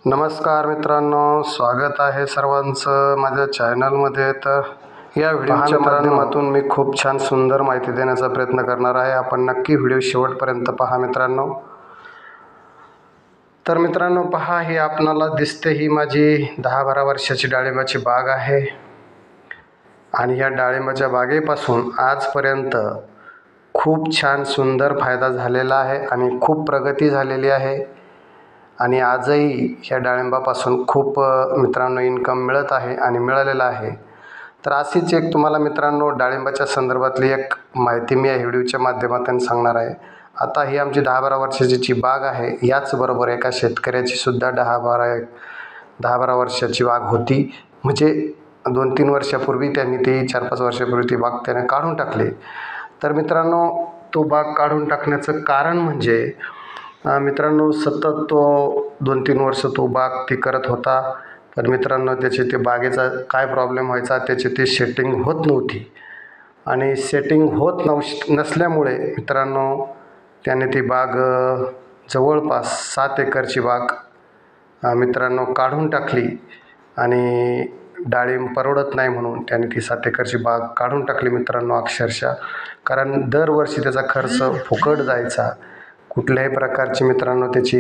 नमस्कार मित्रांनो, स्वागत आहे सर्वांचं माझ्या चॅनलमध्ये. तर या व्हिडिओच्या माध्यमातून मी खूप छान सुंदर माहिती देण्याचा प्रयत्न करणार आहे. आपण नक्की व्हिडिओ शेवटपर्यंत पहा मित्रांनो. तर मित्रांनो पहा, ही आपणाला दिसते ही माझी 10-12 वर्षाची डाळिंबाची बाग आहे. आणि या डाळिंबाच्या बागेपासून आजपर्यंत खूप छान सुंदर फायदा झालेला आहे आणि खूप प्रगती झालेली आहे. आणि आजही या डाळिंबापासून खूप मित्रांनो इन्कम मिळत आहे आणि मिळालेला आहे. तर अशीच एक तुम्हाला मित्रांनो डाळिंबाच्या संदर्भातली एक माहिती मी या व्हिडिओच्या माध्यमातून सांगणार आहे. आता ही आमची 10-12 वर्षाची बाग आहे. याचबरोबर एका शेतकऱ्याची सुद्धा 10-12 वर्षाची बाग होती. म्हणजे 2-3 वर्षापूर्वी त्यांनी ती 4-5 वर्षापूर्वी ती बाग त्याने काढून टाकली. तर मित्रांनो तो बाग काढून टाकण्याचं कारण म्हणजे मित्रांनो सतत तो 2-3 वर्ष तो बाग ती करत होता. पण मित्रांनो त्याचे ते बागेचा काय प्रॉब्लेम व्हायचा, त्याची ती सेटिंग होत नव्हती. आणि सेटिंग होत नसल्यामुळे मित्रांनो त्याने ती बाग जवळपास 7 एकरची बाग मित्रांनो काढून टाकली. आणि डाळिंब परवडत नाही म्हणून त्याने ती 7 एकरची बाग काढून टाकली मित्रांनो अक्षरशः. कारण दरवर्षी त्याचा खर्च फुकट जायचा. कुठल्याही प्रकारची मित्रांनो त्याची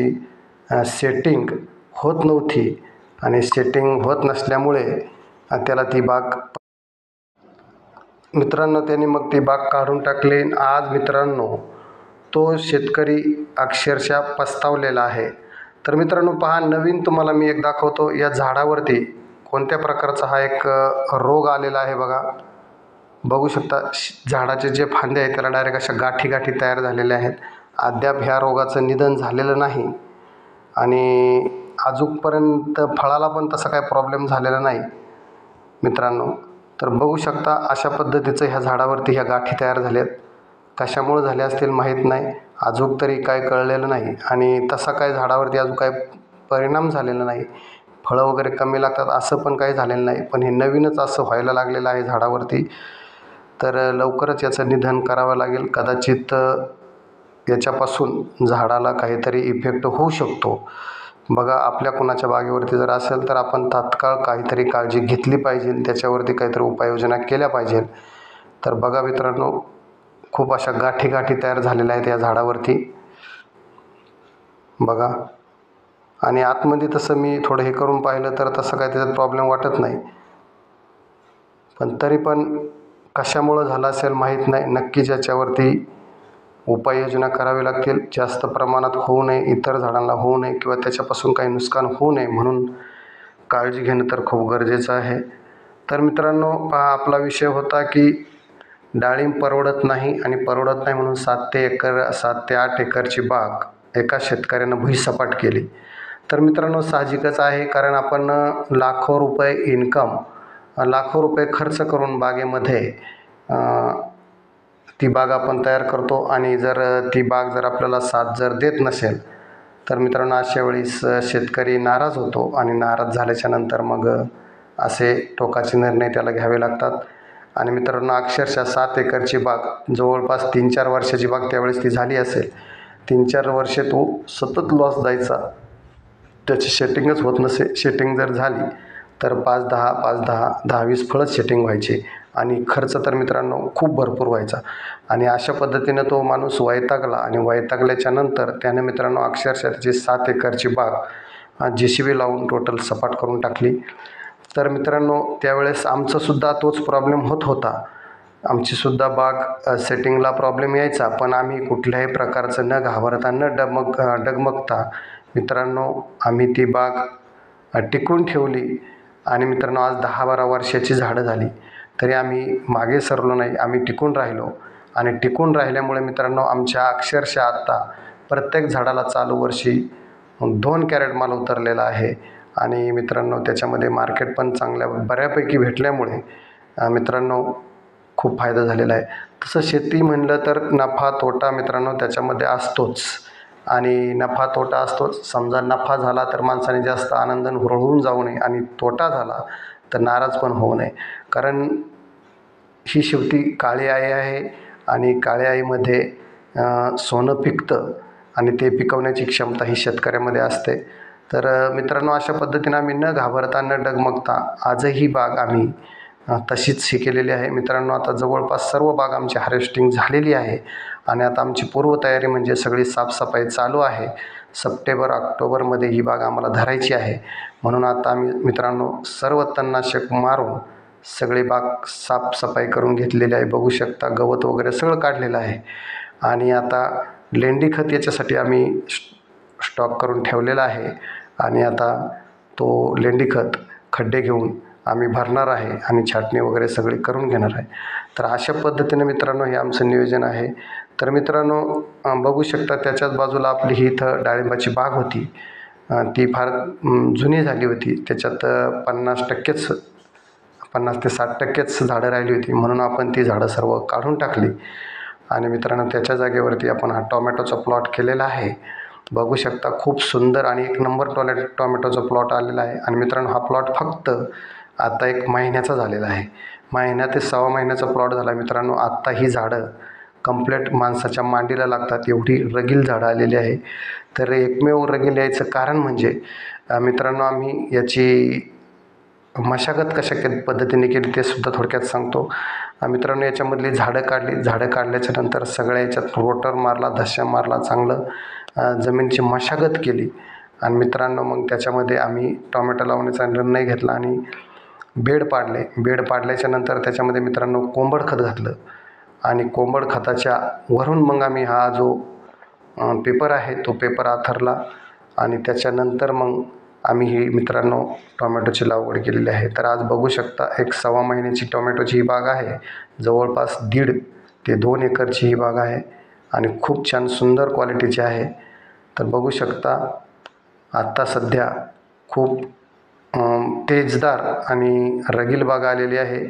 सेटिंग होत नव्हती. आणि सेटिंग होत नसल्यामुळे त्याला ती बाग मित्रांनो त्यांनी मग ती बाग काढून टाकली. आज मित्रांनो तो शेतकरी अक्षरशः पस्तावलेला आहे. तर मित्रांनो पहा, नवीन तुम्हाला मी एक दाखवतो. या झाडावरती कोणत्या प्रकारचा हा एक रोग आलेला आहे बघा. बघू शकता झाडाचे जे फांदे आहेत त्याला डायरेक्ट अशा गाठी तयार झालेल्या आहेत. अद्याप ह्या रोगाचं निधन झालेलं नाही आणि अजूनपर्यंत फळाला पण तसा काही प्रॉब्लेम झालेला नाही मित्रांनो. तर बघू शकता अशा पद्धतीचं ह्या झाडावरती ह्या गाठी तयार झाल्यात. कशामुळे झाल्या असतील माहीत नाही, अजून तरी काय कळलेलं नाही. आणि तसा काय झाडावरती अजून काय परिणाम झालेला नाही. फळं वगैरे कमी लागतात असं पण काही झालेलं नाही. पण हे नवीनच असं व्हायला लागलेलं आहे झाडावरती. तर लवकरच याचं निधन करावं लागेल. कदाचित याच्यापासून झाडाला काहीतरी इफेक्ट होऊ शकतो. बघा, आपल्या कोणाच्या बागेवरती जर असेल तर आपण तात्काळ काहीतरी काळजी घेतली पाहिजे, त्याच्यावरती काहीतरी उपाययोजना केल्या पाहिजे. तर बघा मित्रांनो खूप अशा गाठी तयार झालेल्या आहेत या झाडावरती बघा. आणि आतमध्ये तसं मी थोडं हे करून पाहिलं तर तसं काही त्याच्यात प्रॉब्लेम वाटत नाही. पण तरी पण कशामुळं झालं असेल माहीत नाही. नक्कीच याच्यावरती उपाययोजना करावी लागतील. जास्त प्रमाणात होऊ नये, इतर झाडांना होऊ नये किंवा त्याच्यापासून काही नुकसान होऊ नये म्हणून काळजी घेणं तर खूप गरजेचं आहे. तर मित्रांनो पहा, आपला विषय होता की डाळिंब परवडत नाही आणि परवडत नाही म्हणून 7 ते 8 एकरची बाग एका शेतकऱ्यानं भुईसपाट केली. तर मित्रांनो साहजिकच आहे, कारण आपण लाखो रुपये खर्च करून बागेमध्ये ती बाग आपण तयार करतो. आणि जर ती बाग जर आपल्याला साथ जर देत नसेल तर मित्रांनो अशा वेळेस शेतकरी नाराज होतो. आणि नाराज झाल्याच्या नंतर मग असे टोकाचे निर्णय त्याला घ्यावे लागतात. आणि मित्रांनो अक्षरशः 7 एकरची बाग जवळपास 3-4 वर्षाची बाग त्यावेळेस ती झाली असेल. 3-4 वर्षे तो सतत लॉस जायचा. त्याची सेटिंगच होत नसे. सेटिंग जर झाली तर 5-10 फळंच सेटिंग व्हायची. आणि खर्च तर मित्रांनो खूप भरपूर व्हायचा. आणि अशा पद्धतीनं तो माणूस वैतागला. आणि वैतागल्याच्या नंतर त्याने मित्रांनो अक्षरशः त्याची 7 एकरची बाग JCB लावून टोटल सपाट करून टाकली. तर मित्रांनो त्यावेळेस आमचासुद्धा तोच प्रॉब्लेम होत होता. आमचीसुद्धा बाग सेटिंगला प्रॉब्लेम यायचा. पण आम्ही कुठल्याही प्रकारचं न घाबरता न डगमगता मित्रांनो आम्ही ती बाग टिकून ठेवली. आणि मित्रांनो आज 10-12 वर्षाची झाडं झाली तरी आम्ही मागे सरलो नाही. आम्ही टिकून राहिलो. आणि टिकून राहिल्यामुळे मित्रांनो आमच्या अक्षरशः आत्ता प्रत्येक झाडाला चालू वर्षी 2 कॅरेट माल उतरलेला आहे. आणि मित्रांनो त्याच्यामध्ये मार्केट पण चांगल्या बऱ्यापैकी भेटल्यामुळे मित्रांनो खूप फायदा झालेला आहे. तसं शेती म्हणलं तर नफा तोटा मित्रांनो त्याच्यामध्ये असतोच. आणि नफा तोटा असतोच. समजा नफा झाला तर माणसाने जास्त आनंदाने हुरळून जाऊ नये. आणि तोटा झाला तर नाराज पण होऊ नये. कारण ही शेवटी काळी आई आहे. आणि काळ्या आईमध्ये सोनं पिकतं आणि ते पिकवण्याची क्षमता ही शेतकऱ्यामध्ये असते. तर मित्रांनो, अशा पद्धतीनं आम्ही न घाबरता न डगमगता आजही बाग आम्ही तशीच हे केलेली आहे. मित्रांनो, आता जवळपास सर्व बाग आमची हार्वेस्टिंग झालेली आहे आणि आता आमची पूर्वतयारी म्हणजे सगळी साफसफाई चालू आहे. सप्टेंबर ऑक्टोबरमध्ये ही बाग आम्हाला धरायची आहे. म्हणून आता आम्ही मित्रांनो सर्व तणनाशक मारून सगळी बाग साफसफाई करून घेतलेली आहे. बघू शकता गवत वगैरे सगळं काढलेलं आहे आणि आता लेंडी खत याच्यासाठी आम्ही स्टॉक करून ठेवलेला आहे आणि आता तो लेंडी खत खड्डे घेऊन आम्ही भरणार आहे आणि छाटणी वगैरे सगळी करून घेणार आहे. तर अशा पद्धतीने मित्रांनो हे आमचं नियोजन आहे. तर मित्रांनो, बघू शकता त्याच्याच बाजूला आपली ही इथं डाळिंबाची बाग होती. ती फार जुनी झाली होती. त्याच्यात 50% ते 60%च झाडं राहिली होती. म्हणून आपण ती झाडं सर्व काढून टाकली आणि मित्रांनो त्याच्या जागेवरती आपण हा टोमॅटोचा प्लॉट केलेला आहे. बघू शकता खूप सुंदर आणि एक नंबर टोमॅटोचा प्लॉट आलेला आहे. आणि मित्रांनो हा प्लॉट फक्त आता 1 महिन्याचा झालेला आहे. महिन्या ते सव्वा महिन्याचा प्लॉट झाला मित्रांनो. आत्ता ही झाडं कंप्लीट माणसाच्या मांडीला लागतात एवढी रगील झाडं आलेली आहे. तर एकमेव रगील यायचं कारण म्हणजे मित्रांनो आम्ही याची मशागत कशा पद्धतीने केली ते सुद्धा थोडक्यात सांगतो. मित्रांनो, याच्यामधली झाडं काढली. झाडं काढल्याच्या नंतर सगळ्या याच्यात रोटर मारला, धस्या मारला, चांगलं जमिनीची मशागत केली आणि मित्रांनो मग त्याच्यामध्ये आम्ही टोमॅटो लावण्याचा निर्णय घेतला आणि बेड पाडले. बेड पाडल्याच्या नंतर त्याच्यामध्ये मित्रांनो कोंबड खत घातलं आणि कोंबड खताच्या वरून मग आम्ही हा जो पेपर आहे तो पेपर आथरला आणि त्याच्यानंतर मग आम्ही ही मित्रांनो टोमॅटोची लागवड केलेली आहे. तर आज बघू शकता 1 सव्वा महिन्याची टोमॅटोची ही बाग आहे. जवळपास 1.5 ते 2 एकरची ही बाग आहे आणि खूप छान सुंदर क्वालिटीची आहे. तर बघू शकता आत्ता सध्या खूप तेजदार आणि रगील बाग आलेली आहे.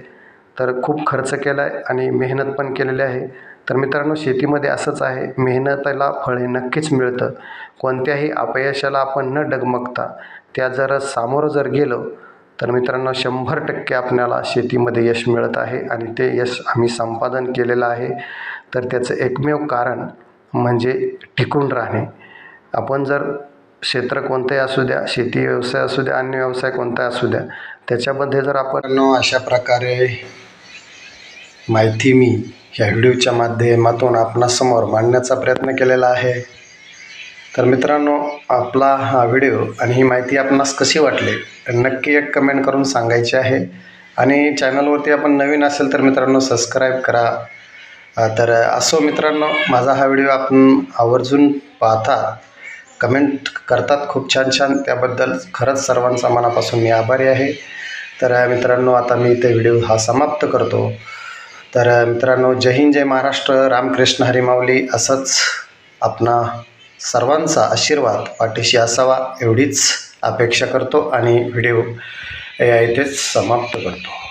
तर खूप खर्च केला आहे आणि मेहनत पण केलेली आहे. तर मित्रांनो शेतीमध्ये असंच आहे, मेहनतीला फळ हे नक्कीच मिळतं. कोणत्याही अपयशाला आपण न डगमगता त्या जर सामोरं जर गेलो तर मित्रांनो 100% आपल्याला शेतीमध्ये यश मिळत आहे आणि ते यश आम्ही संपादन केलेलं आहे. तर त्याचं एकमेव कारण म्हणजे टिकून राहणे. आपण जर क्षेत्र कोणतंही असू द्या, शेती व्यवसाय असू द्या, अन्य व्यवसाय कोणताही असू द्या, त्याच्यामध्ये जर आपण अशा प्रकारे माहिती मी ह्या व्हिडिओच्या माध्यमातून आपणासमोर मांडण्याचा प्रयत्न केलेला आहे. तर मित्रांनो, आपला हा व्हिडिओ आणि ही माहिती आपणास कशी वाटली नक्की एक कमेंट करून सांगायची आहे. आणि चॅनलवरती आपण नवीन असेल तर मित्रांनो सबस्क्राईब करा. तर असो मित्रांनो, माझा हा व्हिडिओ आपण आवर्जून पाहता, कमेंट करतात खूप छान छान, त्याबद्दल खरंच सर्वांचा मनापासून मी आभारी आहे. तर मित्रांनो आता मी ते व्हिडिओ हा समाप्त करतो. तर मित्रांनो, जय हिंद, जय महाराष्ट्र, रामकृष्ण हरी माऊली. असंच आपणा सर्वांचा आशीर्वाद पाठीशी असावा एवढीच अपेक्षा करतो आणि व्हिडिओ इथेच समाप्त करतो.